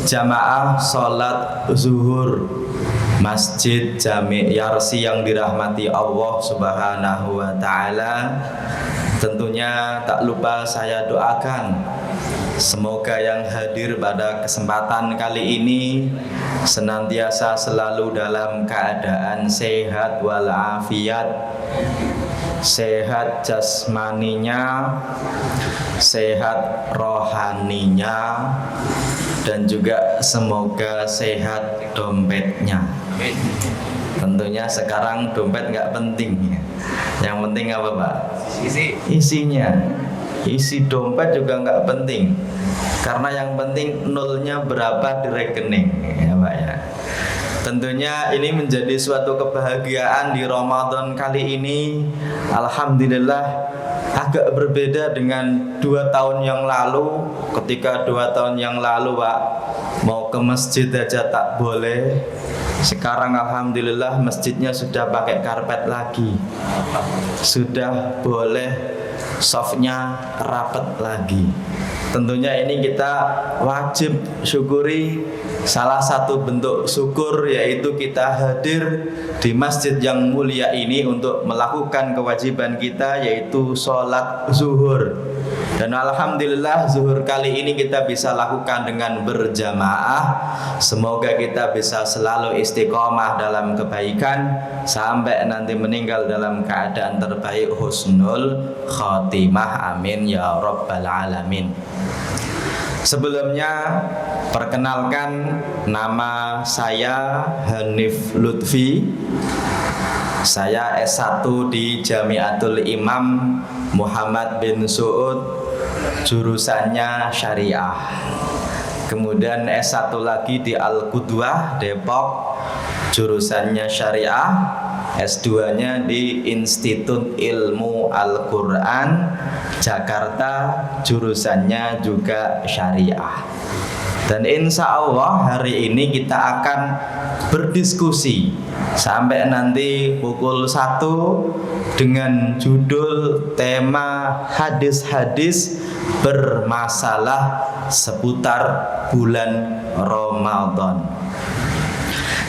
Jamaah sholat zuhur Masjid Jami' Yarsi yang dirahmati Allah Subhanahu wa Ta'ala, tentunya tak lupa saya doakan semoga yang hadir pada kesempatan kali ini senantiasa selalu dalam keadaan sehat walafiat, sehat jasmaninya, sehat rohaninya, dan juga semoga sehat dompetnya. Tentunya sekarang dompet nggak penting ya. Yang penting apa Pak? Isinya. Isi dompet juga nggak penting, karena yang penting nolnya berapa di rekening ya Pak ya. Tentunya ini menjadi suatu kebahagiaan di Ramadan kali ini. Alhamdulillah agak berbeda dengan 2 tahun yang lalu. Ketika 2 tahun yang lalu Pak, mau ke masjid aja tak boleh. Sekarang alhamdulillah masjidnya sudah pakai karpet lagi, sudah boleh softnya rapat lagi. Tentunya ini kita wajib syukuri. Salah satu bentuk syukur yaitu kita hadir di masjid yang mulia ini untuk melakukan kewajiban kita, yaitu sholat zuhur. Dan alhamdulillah zuhur kali ini kita bisa lakukan dengan berjamaah. Semoga kita bisa selalu istiqomah dalam kebaikan sampai nanti meninggal dalam keadaan terbaik, husnul khotimah, amin ya rabbal alamin. Sebelumnya perkenalkan, nama saya Hanif Lutfi. Saya S1 di Jamiatul Imam Muhammad bin Su'ud, jurusannya syariah. Kemudian S1 lagi di Al-Qudwah Depok, jurusannya syariah. S2-nya di Institut Ilmu Al-Quran Jakarta, jurusannya juga syariah. Dan insya Allah hari ini kita akan berdiskusi sampai nanti pukul 1 dengan judul tema hadis-hadis bermasalah seputar bulan Ramadan.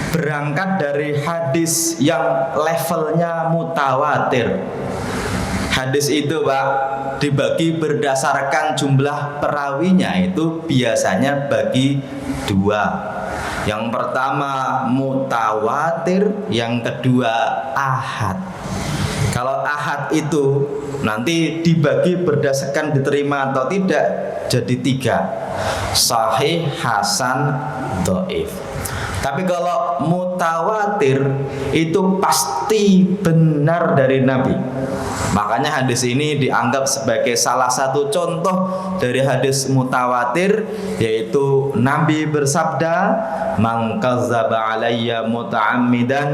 Berangkat dari hadis yang levelnya mutawatir. Hadis itu Pak dibagi berdasarkan jumlah perawinya, itu biasanya bagi 2. Yang pertama mutawatir, yang kedua ahad. Kalau ahad itu nanti dibagi berdasarkan diterima atau tidak jadi 3, sahih, hasan, dhaif. Tapi kalau mutawatir itu pasti benar dari Nabi. Makanya hadis ini dianggap sebagai salah satu contoh dari hadis mutawatir, yaitu Nabi bersabda, "Man kadzdzaba alayya muta'ammidan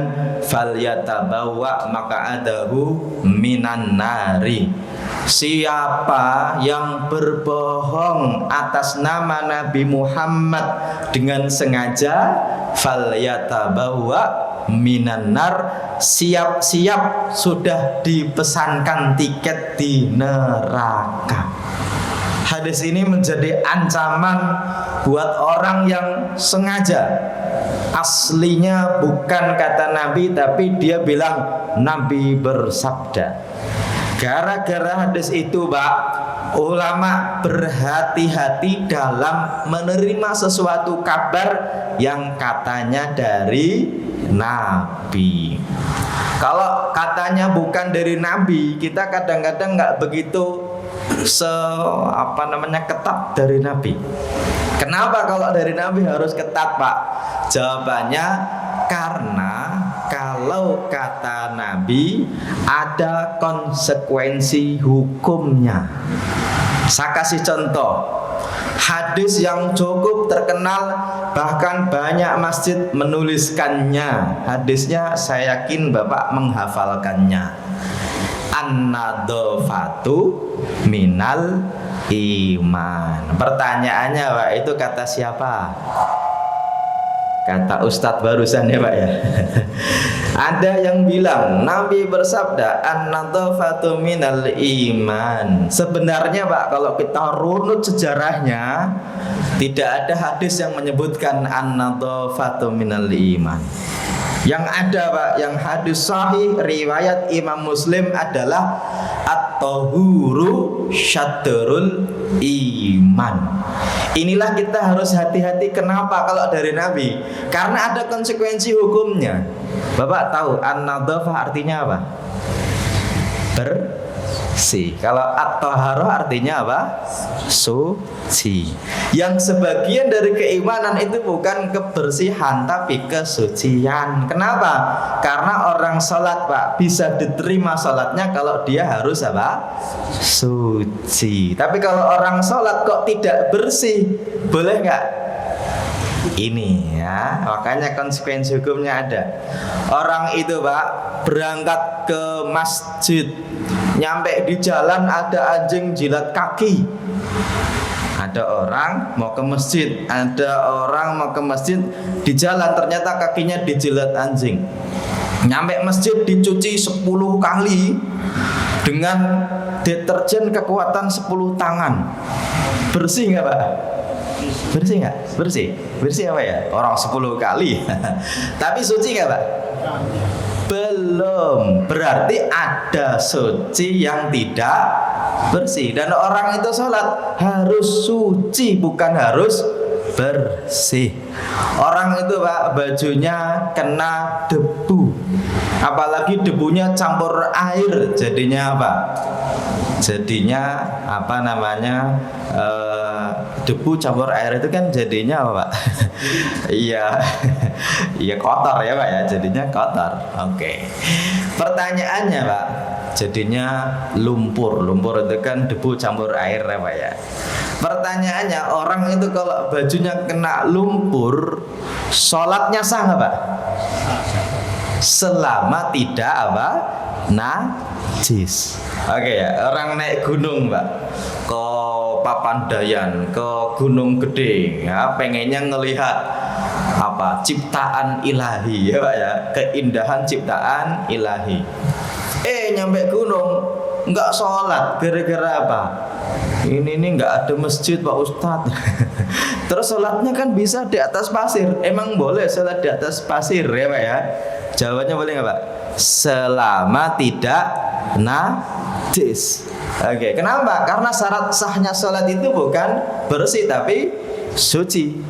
falyatabawwa maq'adahu minan nari." Siapa yang berbohong atas nama Nabi Muhammad dengan sengaja, falyatabawwa minan nar, siap-siap sudah dipesankan tiket di neraka. Hadis ini menjadi ancaman buat orang yang sengaja. Aslinya bukan kata Nabi, tapi dia bilang Nabi bersabda. Gara-gara hadis itu Pak, ulama berhati-hati dalam menerima sesuatu kabar yang katanya dari Nabi. Kalau katanya bukan dari Nabi, kita kadang-kadang nggak begitu ketat dari Nabi. Kenapa kalau dari Nabi harus ketat Pak? Jawabannya karena kalau kata Nabi ada konsekuensi hukumnya. Saya kasih contoh hadis yang cukup terkenal, bahkan banyak masjid menuliskannya. Hadisnya saya yakin Bapak menghafalkannya. An-nadhafatu minal iman. Pertanyaannya Pak, itu kata siapa? Kata Ustadz barusan ya Pak ya. Ada yang bilang Nabi bersabda an-nadhafatu minal iman. Sebenarnya Pak, kalau kita runut sejarahnya, Tidak ada hadis yang menyebutkan an-nadhafatu minal iman. Yang ada Pak, yang hadis sahih riwayat Imam Muslim adalah at-tahuru syatrul iman. Inilah kita harus hati-hati. Kenapa? Kalau dari Nabi, karena ada konsekuensi hukumnya. Bapak tahu an-nadhafah artinya apa? Bersih. Kalau at-taharah artinya apa? Suci. Yang sebagian dari keimanan itu bukan kebersihan tapi kesucian. Kenapa? Karena orang sholat Pak, bisa diterima sholatnya kalau dia harus apa? Suci. Tapi kalau orang sholat kok tidak bersih, boleh nggak? Ini ya, makanya konsekuensi hukumnya ada. Orang itu Pak berangkat ke masjid, nyampe di jalan ada anjing jilat kaki. Ada orang mau ke masjid, di jalan ternyata kakinya dijilat anjing. Nyampe masjid dicuci 10 kali dengan deterjen kekuatan 10 tangan. Bersih nggak Pak? Bersih nggak? Bersih apa ya? Orang 10 kali. Tapi suci nggak Pak? Belum. Berarti ada suci yang tidak bersih. Dan orang itu sholat harus suci, bukan harus bersih. Orang itu Pak bajunya kena debu, apalagi debunya campur air, jadinya apa? Jadinya apa namanya? Debu campur air itu kan jadinya apa Pak? Iya, iya kotor ya Pak ya, jadinya kotor. Oke. Pertanyaannya Pak, jadinya lumpur itu kan debu campur air ya Pak ya. Pertanyaannya, orang itu kalau bajunya kena lumpur, sholatnya sah nggak Pak? Selama tidak apa? Najis. Oke ya, orang naik gunung Pak, ke Papandayan, ke Gunung Gede, ya pengennya ngelihat apa? Ciptaan ilahi ya Pak ya, keindahan ciptaan ilahi. Nyampe gunung nggak sholat, gara-gara apa? Ini nggak ada masjid Pak Ustadz. Terus sholatnya kan bisa di atas pasir. Emang boleh sholat di atas pasir ya Pak ya? Jawabannya boleh nggak Pak? Selama tidak najis. Oke, kenapa? Karena syarat sahnya sholat itu bukan bersih tapi suci.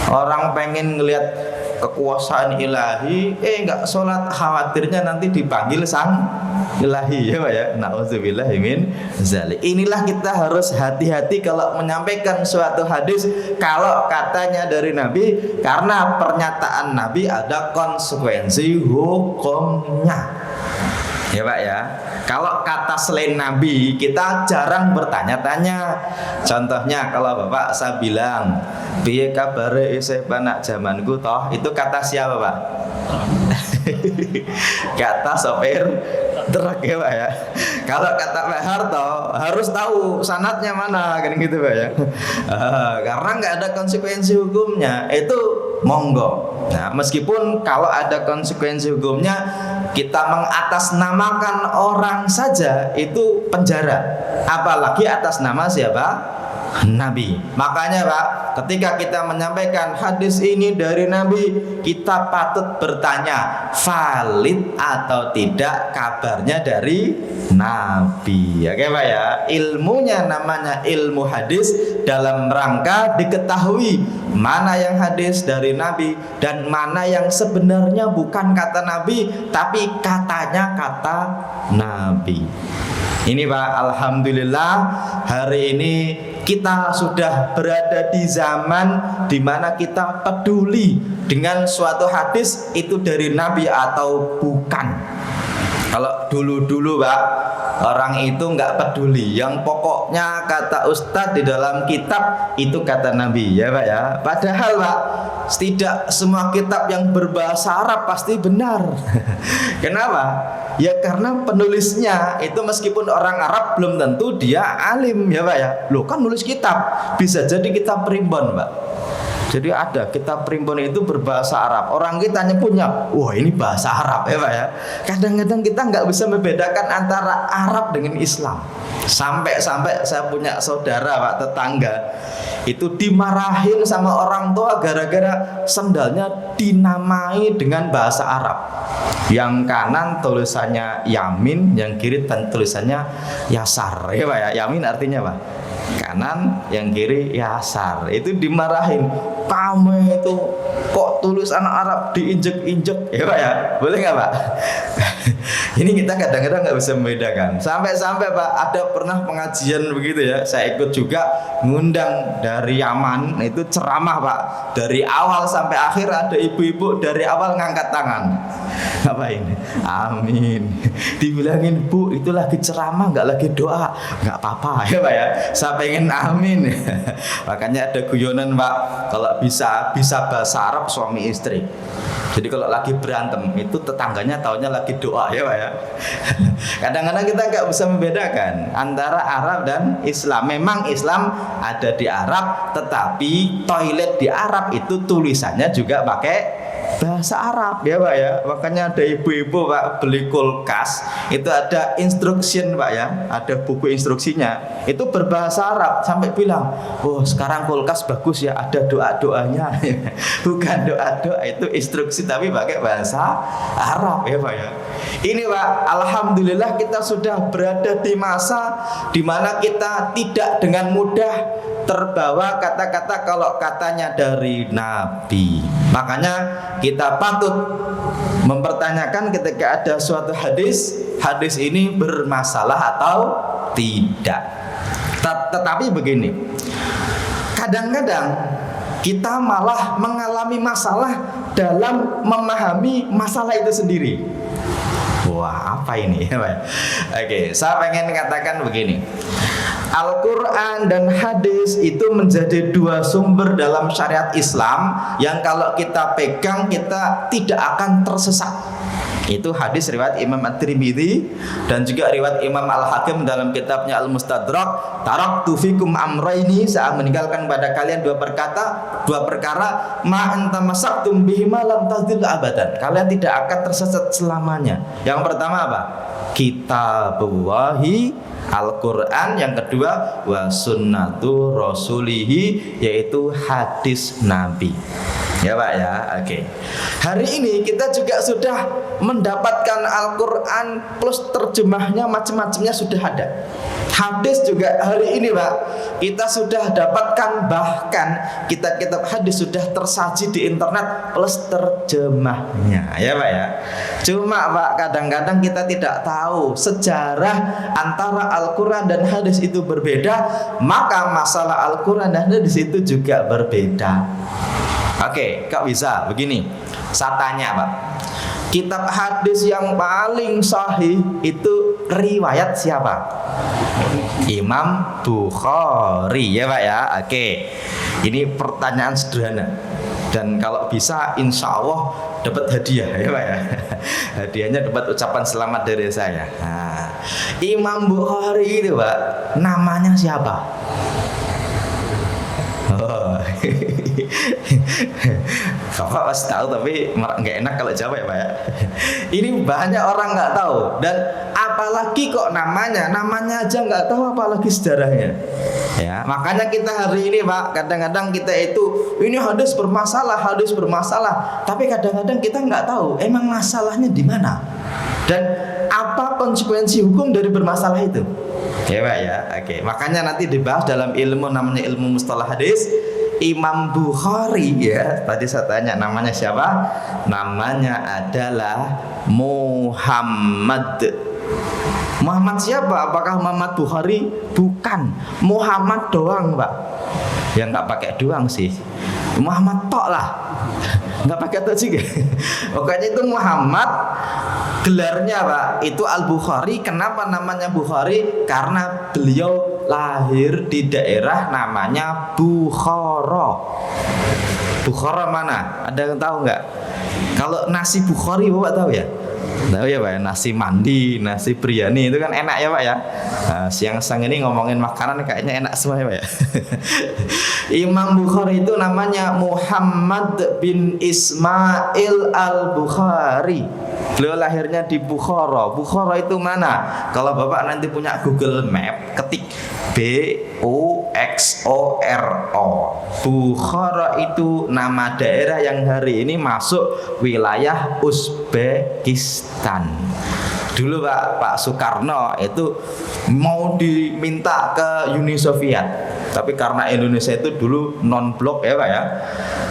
Orang pengen ngelihat kekuasaan ilahi, nggak sholat, khawatirnya nanti dipanggil sang ilahi ya Pak ya. Nauzubillahi min dzalik. Inilah kita harus hati-hati kalau menyampaikan suatu hadis kalau katanya dari Nabi, karena pernyataan Nabi ada konsekuensi hukumnya ya Pak ya. Kalau kata selain Nabi kita jarang bertanya-tanya. Contohnya kalau Bapak saya bilang piye kabare isih panak zamanku toh, itu kata siapa Pak? Kata sopir truk ya Pak ya. Kalau kata Pak Harto harus tahu sanadnya mana kan gitu Pak ya. Karena nggak ada konsekuensi hukumnya, itu monggo. Nah, meskipun kalau ada konsekuensi hukumnya, kita mengatasnamakan orang saja itu penjara, apalagi atas nama siapa? Nabi. Makanya Pak, ketika kita menyampaikan hadis ini dari Nabi, kita patut bertanya valid atau tidak kabarnya dari Nabi. Oke Pak ya, ilmunya namanya ilmu hadis dalam rangka diketahui mana yang hadis dari Nabi dan mana yang sebenarnya bukan kata Nabi tapi katanya kata Nabi. Ini Pak, alhamdulillah hari ini kita sudah berada di zaman di mana kita peduli dengan suatu hadis itu dari Nabi atau bukan. Kalau dulu-dulu Pak, orang itu nggak peduli, yang pokoknya kata Ustadz di dalam kitab itu kata Nabi ya Pak ya. Padahal Pak, tidak semua kitab yang berbahasa Arab pasti benar. Kenapa? Ya karena penulisnya itu meskipun orang Arab belum tentu dia alim ya Pak ya. Loh kan nulis kitab, bisa jadi kitab primbon Pak. Jadi ada kitab primbon itu berbahasa Arab. Orang kita nyebutnya, wah ini bahasa Arab ya Pak ya. Kadang-kadang kita nggak bisa membedakan antara Arab dengan Islam. Sampai saya punya saudara Pak, tetangga, itu dimarahin sama orang tua gara-gara sendalnya dinamai dengan bahasa Arab. Yang kanan tulisannya Yamin, yang kiri tulisannya Yasar. Ya Pak ya, Yamin artinya apa? Kanan, yang kiri Yasar. Itu dimarahin. Kamu itu kok tulisan Arab diinjek-injek, ya Pak ya? Boleh nggak Pak? Ini kita kadang-kadang nggak bisa membedakan. Sampai-sampai Pak ada pernah pengajian begitu ya, saya ikut juga ngundang dari Yaman, itu ceramah Pak. Dari awal sampai akhir ada ibu-ibu dari awal ngangkat tangan. Ngapain? Amin. Dibilangin Bu itu lagi ceramah nggak lagi doa, nggak apa-apa ya Pak ya. Saya pengen amin. Makanya ada guyonan Pak, kalau bisa bahasa Arab suami istri. Jadi kalau lagi berantem itu tetangganya taunya lagi doa ya Pak ya. Kadang-kadang kita nggak bisa membedakan antara Arab dan Islam. Memang Islam ada di Arab, tetapi toilet di Arab itu tulisannya juga pakai bahasa Arab ya Pak ya. Makanya ada ibu-ibu Pak beli kulkas itu ada instruction Pak ya, ada buku instruksinya itu berbahasa Arab, sampai bilang oh sekarang kulkas bagus ya ada doa-doanya. Bukan doa-doa, itu instruksi tapi pakai bahasa Arab ya Pak ya. Ini Pak, alhamdulillah kita sudah berada di masa di mana kita tidak dengan mudah terbawa kata-kata kalau katanya dari Nabi. Makanya kita patut mempertanyakan ketika ada suatu hadis ini bermasalah atau tidak. Tetapi begini, kadang-kadang kita malah mengalami masalah dalam memahami masalah itu sendiri. Wah, apa ini? Oke, saya pengen katakan begini. Al-Quran dan hadis itu menjadi dua sumber dalam syariat Islam yang kalau kita pegang kita tidak akan tersesat. Itu hadis riwayat Imam At-Tirmidzi dan juga riwayat Imam Al-Hakim dalam kitabnya Al-Mustadrak. Taraktu fikum amraini, saya meninggalkan pada kalian dua perkara ma antamasaktum bihima lam tadhillu abadan. Kalian tidak akan tersesat selamanya. Yang pertama apa? Kitabullahi, Al-Quran. Yang kedua wa sunnatu rasulihi, yaitu hadis Nabi. Ya Pak ya, oke. Hari ini kita juga sudah mendapatkan Al-Quran plus terjemahnya macam-macamnya sudah ada. Hadis juga hari ini Pak kita sudah dapatkan, bahkan kitab-kitab hadis sudah tersaji di internet plus terjemahnya ya Pak ya. Cuma Pak kadang-kadang kita tidak tahu sejarah antara Al-Quran dan hadis itu berbeda, maka masalah Al-Quran dan hadis itu juga berbeda. Oke, kok bisa begini? Saya tanya Pak, kitab hadis yang paling sahih itu riwayat siapa? Imam Bukhari ya Pak ya. Oke, ini pertanyaan sederhana dan kalau bisa insya Allah dapat hadiah ya Pak ya. Hadiahnya dapat ucapan selamat dari saya. Nah, Imam Bukhari itu Pak namanya siapa? Oh. Bapak pasti tahu tapi nggak enak kalau jawab ya Pak ya. Ini banyak orang nggak tahu, dan apalagi kok namanya aja nggak tahu apalagi sejarahnya ya. Makanya kita hari ini Pak kadang-kadang kita itu ini hadis bermasalah, tapi kadang-kadang kita nggak tahu emang masalahnya di mana dan apa konsekuensi hukum dari bermasalah itu ya Pak ya. Oke, makanya nanti dibahas dalam ilmu namanya ilmu mustalah hadis. Imam Bukhari ya, tadi saya tanya namanya siapa? Namanya adalah Muhammad. Muhammad siapa? Apakah Muhammad Bukhari? Bukan, Muhammad doang Pak. Ya nggak pakai doang sih, Muhammad tok lah, nggak pakai tok juga. Pokoknya itu Muhammad. Gelarnya Pak itu Al-Bukhari. Kenapa namanya Bukhari? Karena beliau lahir di daerah namanya Bukhara. Bukhara mana? Ada yang tahu nggak? Kalau nasi Bukhari Bapak tahu ya? Tahu ya Pak ya? Nasi mandi, nasi biryani itu kan enak ya Pak ya. Nah, siang-siang ini ngomongin makanan kayaknya enak semua ya Pak ya. Imam Bukhari itu namanya Muhammad bin Ismail Al-Bukhari. Beliau lahirnya di Bukhara. Bukhara itu mana? Kalau Bapak nanti punya Google Map, ketik Bukhara itu nama daerah yang hari ini masuk wilayah Uzbekistan. Dulu Pak Soekarno itu mau diminta ke Uni Soviet, tapi karena Indonesia itu dulu non blok ya Pak ya.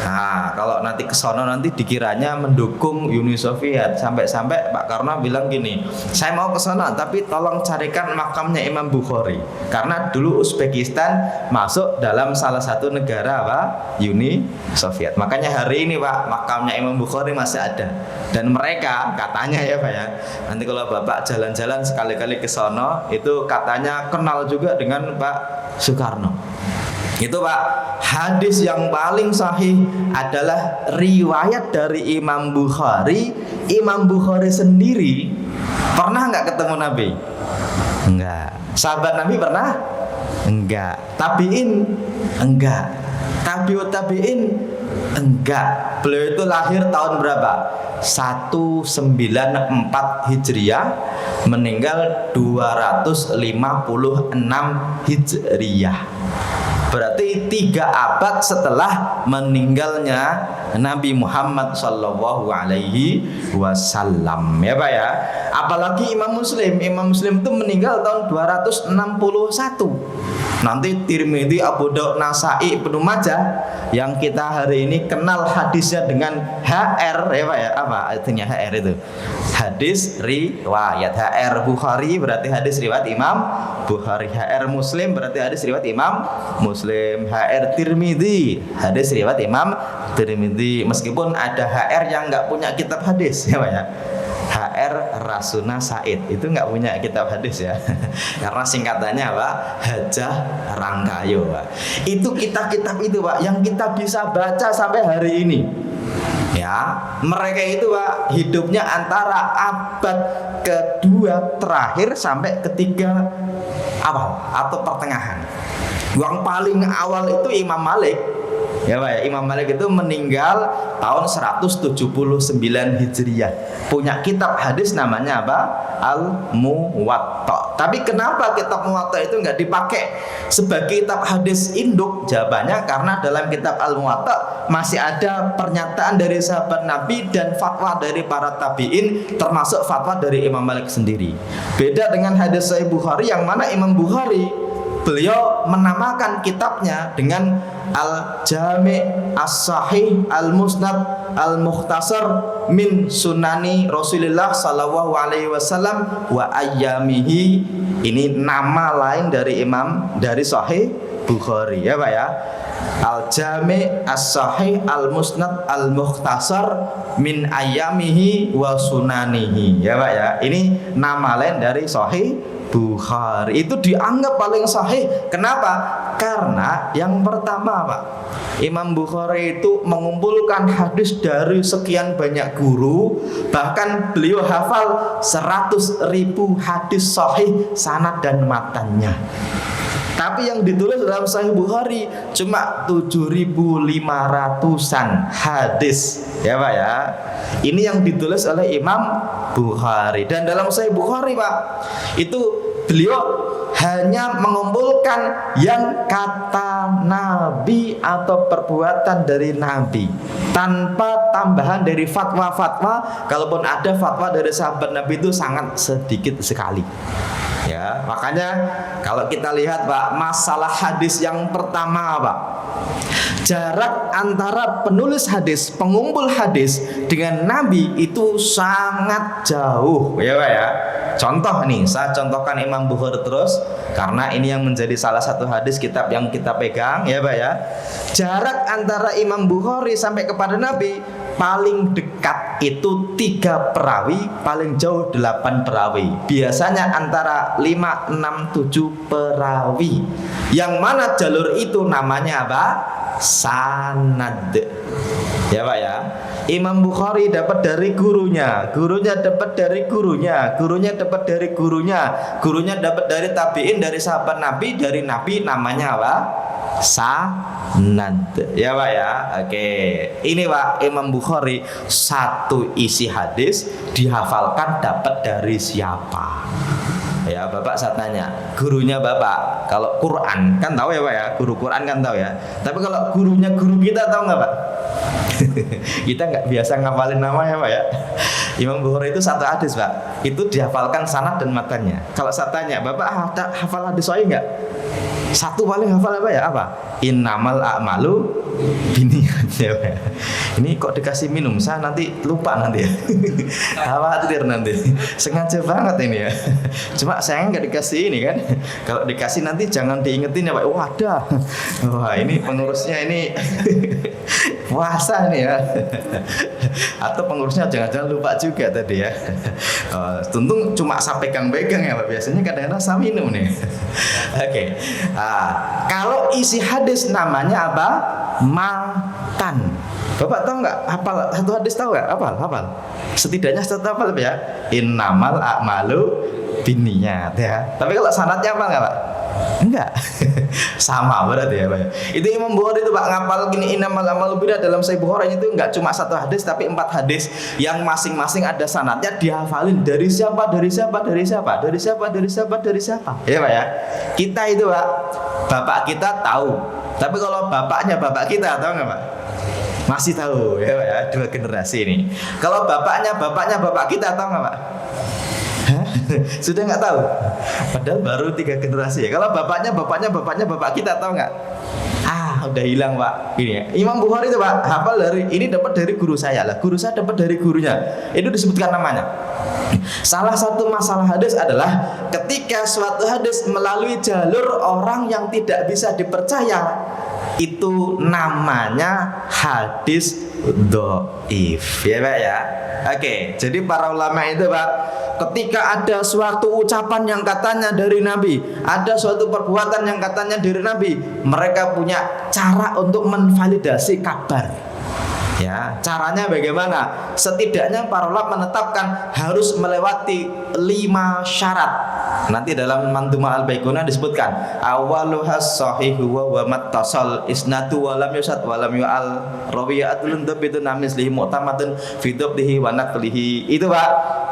Nah, kalau nanti ke sono nanti dikiranya mendukung Uni Soviet, sampai-sampai Pak Karno bilang gini, saya mau ke sono tapi tolong carikan makamnya Imam Bukhari, karena dulu Uzbekistan masuk dalam salah satu negara Pak Uni Soviet. Makanya hari ini Pak makamnya Imam Bukhari masih ada. Dan mereka katanya ya Pak ya, nanti kalau Bapak jalan-jalan sekali-kali ke sono itu katanya kenal juga dengan Pak Soekarno. Itu Pak, hadis yang paling sahih adalah riwayat dari Imam Bukhari. Imam Bukhari sendiri pernah nggak ketemu Nabi? Enggak. Sahabat Nabi pernah? Enggak. Tabiin? Enggak. Tabiut tabiin? Enggak. Beliau itu lahir tahun berapa? 194 Hijriah, meninggal 256 Hijriah. Berarti 3 abad setelah meninggalnya Nabi Muhammad Sallallahu Alaihi Wasallam ya Pak ya. Apalagi Imam Muslim itu meninggal tahun 261. Nanti Tirmidzi, Abu Daud, Nasai, Ibnu Majah yang kita hari ini kenal hadisnya dengan HR ya Pak ya. Apa artinya HR itu? Hadis riwayat. HR Bukhari berarti hadis riwayat Imam Bukhari. HR Muslim berarti hadis riwayat Imam Muslim. HR Tirmidzi hadis riwayat Imam Tirmidzi. Meskipun ada HR yang nggak punya kitab hadis ya Pak ya. HR Rasuna Said itu nggak punya kitab hadis ya, karena singkatannya Pak Hajah Rangkayo Pak. Itu kitab-kitab itu Pak yang kita bisa baca sampai hari ini. Ya, mereka itu Pak hidupnya antara abad kedua terakhir sampai ketiga awal atau pertengahan. Yang paling awal itu Imam Malik. Ya Pak ya, Imam Malik itu meninggal tahun 179 Hijriah. Punya kitab hadis namanya apa? Al-Muwatta. Tapi kenapa kitab Muwatta itu nggak dipakai sebagai kitab hadis induk? Jawabannya karena dalam kitab Al-Muwatta masih ada pernyataan dari sahabat Nabi dan fatwa dari para tabi'in, termasuk fatwa dari Imam Malik sendiri. Beda dengan hadis Sahih Bukhari yang mana Imam Bukhari beliau menamakan kitabnya dengan Al-Jami' As-Sahih Al-Musnad Al-Mukhtasar min Sunani Rasulullah Sallallahu Alaihi Wasallam wa ayyamihi. Ini nama lain dari Sahih Bukhari ya Pak ya. Al-Jami' As-Sahih Al-Musnad Al-Mukhtasar min ayyamihi wa sunanihi ya Pak ya. Ini nama lain dari Sahih Bukhari. Itu dianggap paling sahih. Kenapa? Karena yang pertama Pak, Imam Bukhari itu mengumpulkan hadis dari sekian banyak guru. Bahkan beliau hafal 100.000 hadis sahih sanad dan matannya. Tapi yang ditulis dalam Sahih Bukhari cuma 7.500-an hadis ya Pak ya. Ini yang ditulis oleh Imam Bukhari. Dan dalam Sahih Bukhari Pak, itu beliau hanya mengumpulkan yang kata Nabi atau perbuatan dari Nabi, tanpa tambahan dari fatwa-fatwa. Kalaupun ada fatwa dari sahabat Nabi itu sangat sedikit sekali. Ya, makanya kalau kita lihat Pak, masalah hadis yang pertama Pak, jarak antara penulis hadis, pengumpul hadis dengan Nabi itu sangat jauh ya Pak ya. Contoh nih, saya contohkan Imam Bukhari terus karena ini yang menjadi salah satu hadis kitab yang kita pegang ya Pak ya. Jarak antara Imam Bukhari sampai kepada Nabi paling dekat itu 3 perawi, paling jauh 8 perawi. Biasanya antara 5, 6, 7 perawi. Yang mana jalur itu namanya apa? Sanad. Ya Pak ya. Imam Bukhari dapat dari gurunya, gurunya dapat dari gurunya, gurunya dapat dari gurunya, gurunya dapat dari tabi'in, dari sahabat Nabi, dari Nabi, namanya apa? Sanad. Ya Pak ya. Oke. Ini Pak, Imam Bukhari satu isi hadis dihafalkan dapat dari siapa? Ya Bapak saya tanya, gurunya Bapak kalau Quran kan tahu ya Pak ya, guru Quran kan tahu ya. Tapi kalau gurunya guru kita tahu nggak Pak? Kita nggak biasa ngapalin nama ya Pak ya. Imam Bukhari itu satu hadis Pak, itu dihafalkan sanad dan matanya. Kalau saya tanya, Bapak hafal hadis sahih nggak? Satu paling hafal apa ya? Apa? Innamal a'malu binniyat ya Pak ya. Ini kok dikasih minum, saya nanti lupa nanti ya. Khawatir nanti. Sengaja banget ini ya. Cuma saya nggak dikasih ini kan. Kalau dikasih nanti jangan diingetin ya Pak. Wah ada. Wah ini pengurusnya ini puasa nih ya. Atau pengurusnya jangan-jangan lupa juga tadi ya. Tentu cuma saya pegang-pegang ya Pak. Biasanya kadang-kadang saya minum nih. Oke. Kalau isi hadis namanya apa? Matan. Bapak tahu nggak? Hafal satu hadis tahu nggak? Hafal. Setidaknya satu hafal ya. Innamal a'malu binniyat ya. Tapi kalau sanadnya apa nggak Pak? Enggak. Sama berarti ya Pak. Itu Imam Bukhari itu Pak ngapal gini innamal a'malu binniyat dalam Sahih Bukhari itu enggak cuma satu hadis tapi 4 hadis yang masing-masing ada sanadnya dihafalin dari siapa. Ya Pak ya. Kita itu Pak, bapak kita tahu. Tapi kalau bapaknya bapak kita tahu nggak Pak? Masih tahu ya Pak ya, 2 generasi ini. Kalau bapaknya bapak kita tahu nggak Pak? Sudah nggak tahu? Padahal baru 3 generasi ya. Kalau bapaknya bapak kita tahu nggak? Udah hilang Pak. Ini ya. Imam Bukhari itu Pak hafal ini dapat dari guru saya lah. Guru saya dapat dari gurunya. Itu disebutkan namanya. Salah satu masalah hadis adalah ketika suatu hadis melalui jalur orang yang tidak bisa dipercaya, itu namanya hadis dhaif. Ya Pak ya. Oke, jadi para ulama itu Pak, ketika ada suatu ucapan yang katanya dari Nabi, ada suatu perbuatan yang katanya dari Nabi, mereka punya cara untuk menvalidasi kabar. Ya, caranya bagaimana? Setidaknya para ulama menetapkan harus melewati 5 syarat. Nanti dalam Mandhumah Al-Baiqunah disebutkan awaluhas sahihu wa mattasal isnatu wa lam yusad wa lam yu'al rawiyatun dabitun namislihi mu'tamadun fi dhabtihi wa naqlihi. Itu Pak,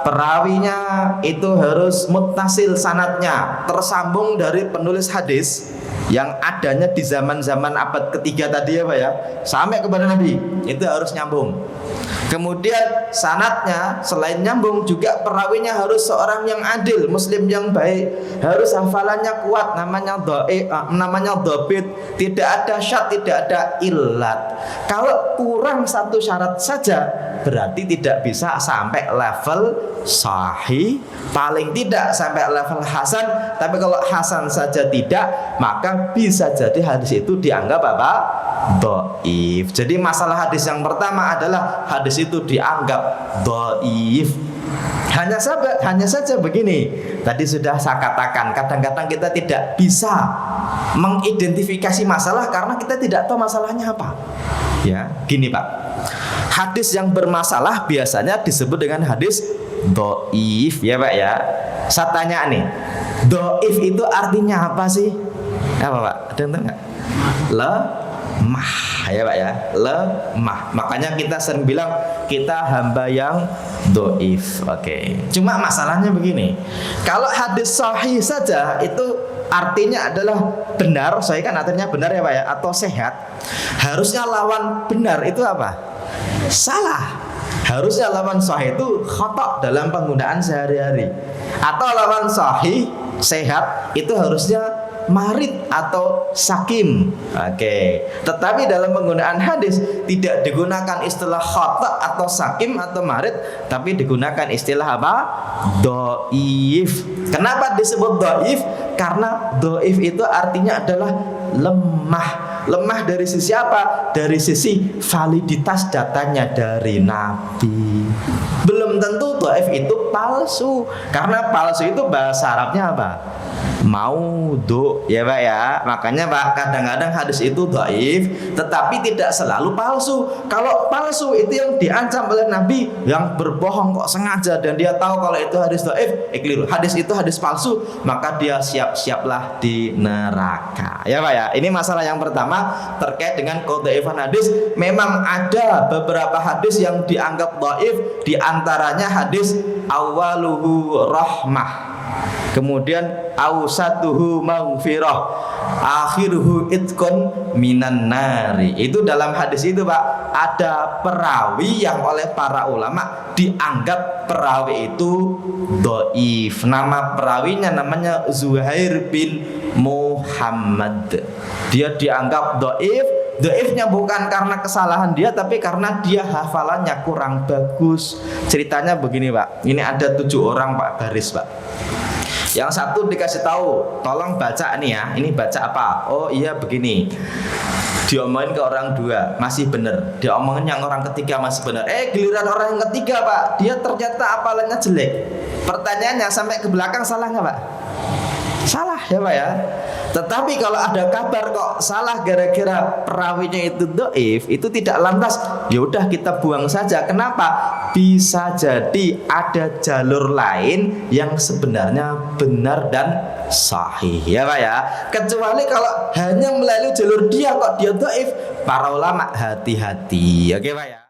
perawinya itu harus muttasil sanadnya, tersambung dari penulis hadis yang adanya di zaman-zaman abad ketiga tadi ya Pak ya, sampai kepada Nabi. Itu harus nyambung. Kemudian sanadnya selain nyambung juga perawinya harus seorang yang adil, muslim yang baik, harus hafalannya kuat, namanya dhabit, tidak ada syad, tidak ada illat. Kalau kurang satu syarat saja berarti tidak bisa sampai level sahih, paling tidak sampai level hasan. Tapi kalau hasan saja tidak, maka bisa jadi hadis itu dianggap apa? Dhaif. Jadi masalah hadis yang pertama adalah hadis itu dianggap dhaif. Hanya saja begini. Tadi sudah saya katakan, kadang-kadang kita tidak bisa mengidentifikasi masalah karena kita tidak tahu masalahnya apa. Ya, gini Pak. Hadis yang bermasalah biasanya disebut dengan hadis dhaif ya Pak ya. Saya tanya nih, dhaif itu artinya apa sih? Apa Pak? Ada yang tahu nggak? Lemah ya Pak ya, lemah. Makanya kita sering bilang kita hamba yang dhaif. Oke. Cuma masalahnya begini. Kalau hadis sahih saja itu artinya adalah benar, sahih kan artinya benar ya Pak ya, atau sehat. Harusnya lawan benar itu apa? Salah. Harusnya lawan sahih itu khata dalam penggunaan sehari-hari. Atau lawan sahih sehat itu harusnya marid atau sakim. Oke. Tetapi dalam penggunaan hadis tidak digunakan istilah khata atau sakim atau marid, tapi digunakan istilah apa? Dhaif. Kenapa disebut dhaif? Karena dhaif itu artinya adalah lemah. Lemah dari sisi apa? Dari sisi validitas datanya dari Nabi. Belum tentu dhaif itu palsu. Karena palsu itu bahasa Arabnya apa? Maudhu ya Pak ya. Makanya Pak, kadang-kadang hadis itu dhaif tetapi tidak selalu palsu. Kalau palsu itu yang diancam oleh Nabi, yang berbohong kok sengaja dan dia tahu kalau itu hadis dhaif, keliru. Hadis itu hadis palsu, maka dia siap-siaplah di neraka. Ya Pak ya. Ini masalah yang pertama terkait dengan kedhaifan hadis. Memang ada beberapa hadis yang dianggap dhaif, di antaranya hadis awaluhu rahmah. Kemudian awsatuhu maghfirah, akhiruhu itqun minan nari. Itu dalam hadis itu Pak, ada perawi yang oleh para ulama dianggap perawi itu dhaif. Nama perawinya namanya Zuhair bin Muhammad. Dia dianggap dhaif. Dhaifnya bukan karena kesalahan dia, tapi karena dia hafalannya kurang bagus. Ceritanya begini Pak, ini ada 7 orang Pak baris Pak. Yang satu dikasih tahu, tolong baca nih ya. Ini baca apa? Oh iya begini. Diomongin ke orang 2, masih bener. Diomongin yang orang ketiga masih bener. Giliran orang yang ketiga Pak, dia ternyata hafalannya jelek. Pertanyaannya sampai ke belakang salah nggak Pak? Salah ya Pak ya. Tetapi kalau ada kabar kok salah gara-gara perawinya itu dhaif, itu tidak lantas ya udah kita buang saja. Kenapa? Bisa jadi ada jalur lain yang sebenarnya benar dan sahih ya Pak ya. Kecuali kalau hanya melalui jalur dia kok dia dhaif, para ulama hati-hati. Oke Pak ya.